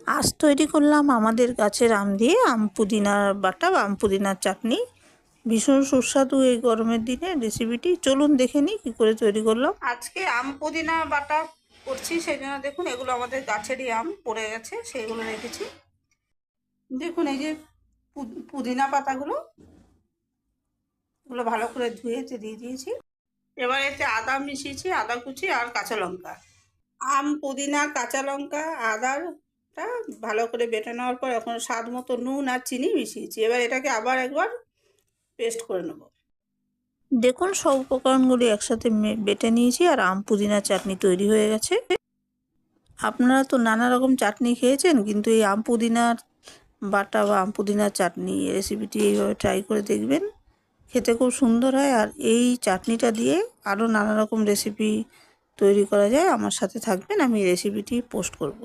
আজ তৈরি করলাম আমাদের গাছের আম দিয়ে আম পুদিনার বাটা বা আম পুদিনার চাটনি। ভীষণ সুস্বাদু এই গরমের দিনে রেসিপিটি। চলুন দেখে নিই কী করে তৈরি করলাম। আজকে আম পুদিনা বাটা করছি, সেই জন্য দেখুন এগুলো আমাদের গাছেরই আম পড়ে গেছে, সেইগুলো রেখেছি। দেখুন এই যে পুদিনা পাতাগুলো, এগুলো ভালো করে ধুয়ে দিয়ে দিয়েছি। এবার এতে আদা মিশিয়েছি, আদা কুচি আর কাঁচা লঙ্কা। আম পুদিনা কাঁচা লঙ্কা আদাটা ভালো করে বেটে নেওয়ার পর এখন স্বাদ মতো নুন আর চিনি মিশিয়েছি। এবার এটাকে আবার একবার পেস্ট করে নেব। দেখুন সব উপকরণগুলি একসাথে বেটে নিয়েছি আর আম পুদিনা চাটনি তৈরি হয়ে গেছে। আপনারা তো নানা রকম চাটনি খেয়েছেন, কিন্তু এই আম পুদিনার বাটা বা আম পুদিনার চাটনি রেসিপিটি এইভাবে ট্রাই করে দেখবেন, খেতে খুব সুন্দর হয়। আর এই চাটনিটা দিয়ে আরও নানা রকম রেসিপি তৈরি করা যায়। আমার সাথে থাকবেন, আমি রেসিপিটি পোস্ট করব।